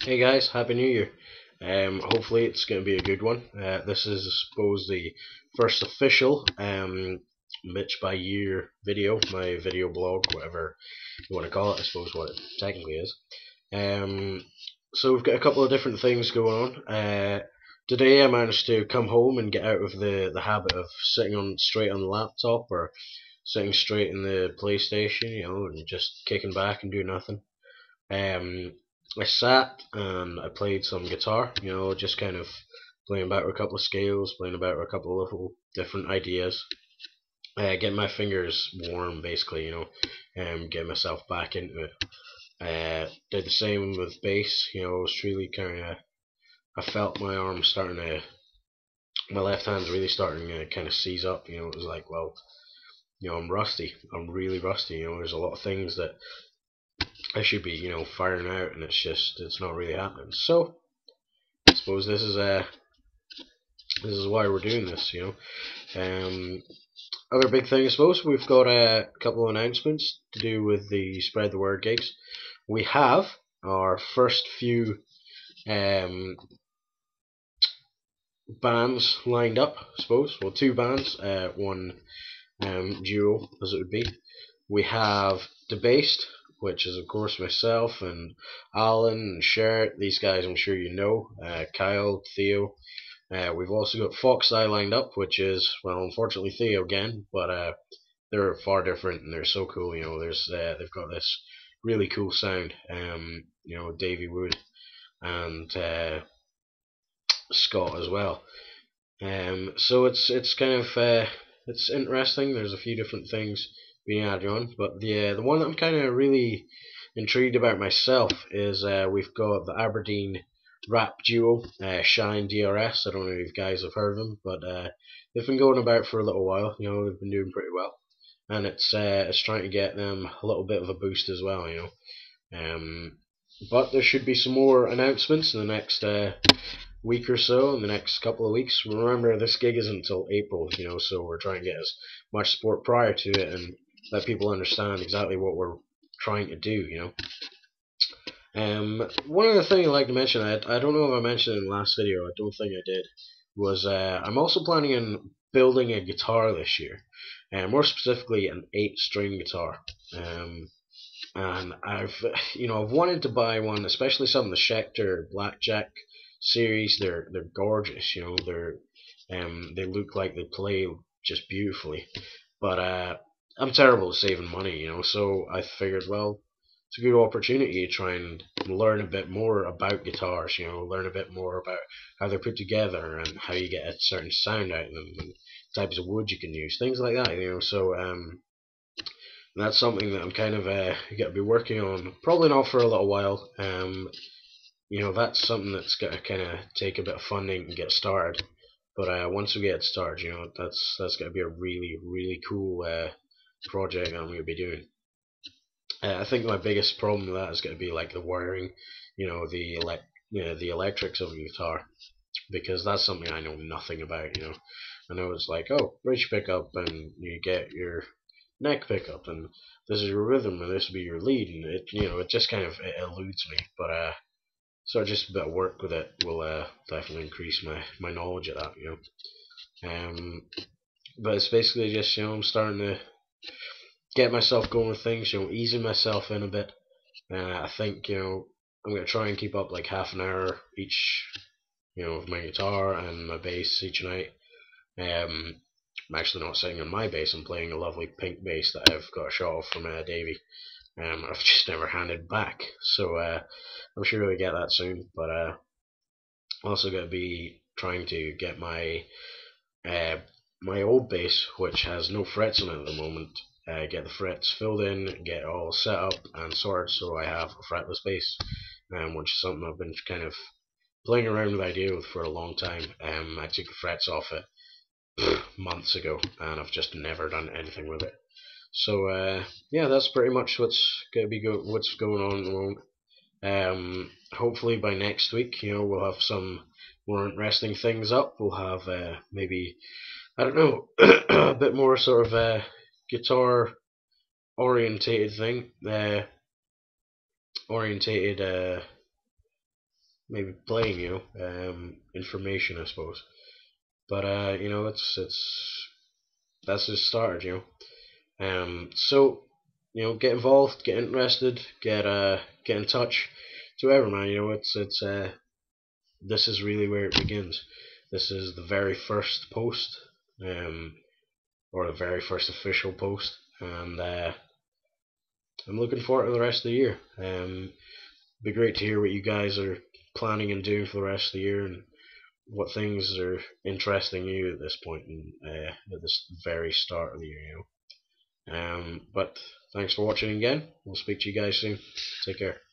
Hey guys, Happy New Year. Hopefully it's going to be a good one. This is, I suppose, the first official Mitch by Year video, my video blog, whatever you want to call it, I suppose what it technically is. Um, so we've got a couple of different things going on. Today I managed to come home and get out of the habit of sitting on straight on the laptop or sitting straight in the PlayStation, and just kicking back and doing nothing. Um, I sat and I played some guitar, just kind of playing about with a couple of scales, playing about with a couple of little different ideas, getting my fingers warm basically, getting myself back into it. Did the same with bass, it was really kind of, I felt my arms starting to, my left hand's really starting to kind of seize up, it was like, well, I'm rusty, I'm really rusty, there's a lot of things that I should be, firing out, and it's not really happening. So I suppose this is why we're doing this. Other big thing, I suppose, we've got a couple of announcements to do with the Spread the Word gigs. We have our first few bands lined up, I suppose. Well, two bands, one duo, as it would be. We have Debased, which is of course myself and Alan and Shert. These guys I'm sure you know. Kyle, Theo. We've also got Fox Eye lined up, which is, well, unfortunately Theo again, but they're far different and they're so cool. They've got this really cool sound. Davey Wood and Scott as well. So it's kind of it's interesting. There's a few different things being added on, but the one that I'm kind of really intrigued about myself is we've got the Aberdeen rap duo, Shine DRS. I don't know if you guys have heard of them, but they've been going about for a little while. They've been doing pretty well, and it's trying to get them a little bit of a boost as well. But there should be some more announcements in the next week or so, in the next couple of weeks. Remember, this gig isn't until April, so we're trying to get as much support prior to it and let people understand exactly what we're trying to do. One other thing I'd like to mention, I don't know if I mentioned in the last video, I don't think I did, was I'm also planning on building a guitar this year, and more specifically an 8-string guitar. And I've wanted to buy one, especially some of the Schecter Blackjack series. They're gorgeous, they look like they play just beautifully. But I'm terrible at saving money, so I figured, well, it's a good opportunity to try and learn a bit more about guitars, learn a bit more about how they're put together and how you get a certain sound out of them and types of wood you can use, things like that, so that's something that I'm kind of going to be working on, probably not for a little while. That's something that's got to kind of take a bit of funding and get started. But once we get started, that's going to be a really, really cool project I'm going to be doing. I think my biggest problem with that is going to be like the wiring, the electrics of a guitar, because that's something I know nothing about. I know it's like, oh, bridge pickup, and you get your neck pickup, and this is your rhythm, and this will be your lead, and it just kind of it eludes me. But so just a bit of work with it will definitely increase my knowledge of that. But it's basically just I'm starting to get myself going with things, easing myself in a bit. I think I'm gonna try and keep up like half an hour each, of my guitar and my bass each night. I'm actually not sitting on my bass. I'm playing a lovely pink bass that I've got a shot of from Davey. I've just never handed back, so I'm sure we'll get that soon. But I'm also going to be trying to get my my old bass, which has no frets on it at the moment, get the frets filled in, get it all set up and sorted, so I have a fretless bass, which is something I've been kind of playing around with the idea with for a long time. I took the frets off it months ago, and I've just never done anything with it. So yeah, that's pretty much what's going to be what's going on at the moment. Hopefully by next week, we'll have some more interesting things up. We'll have maybe, I don't know, a bit more sort of guitar orientated thing, orientated maybe playing, information, I suppose. But it's that's just started, So get involved, get interested, get in touch. To everyone, it's this is really where it begins. This is the very first post, or the very first official post, and I'm looking forward to the rest of the year. It'd be great to hear what you guys are planning and doing for the rest of the year, and what things are interesting you at this point, and at this very start of the year. But thanks for watching again. We'll speak to you guys soon. Take care.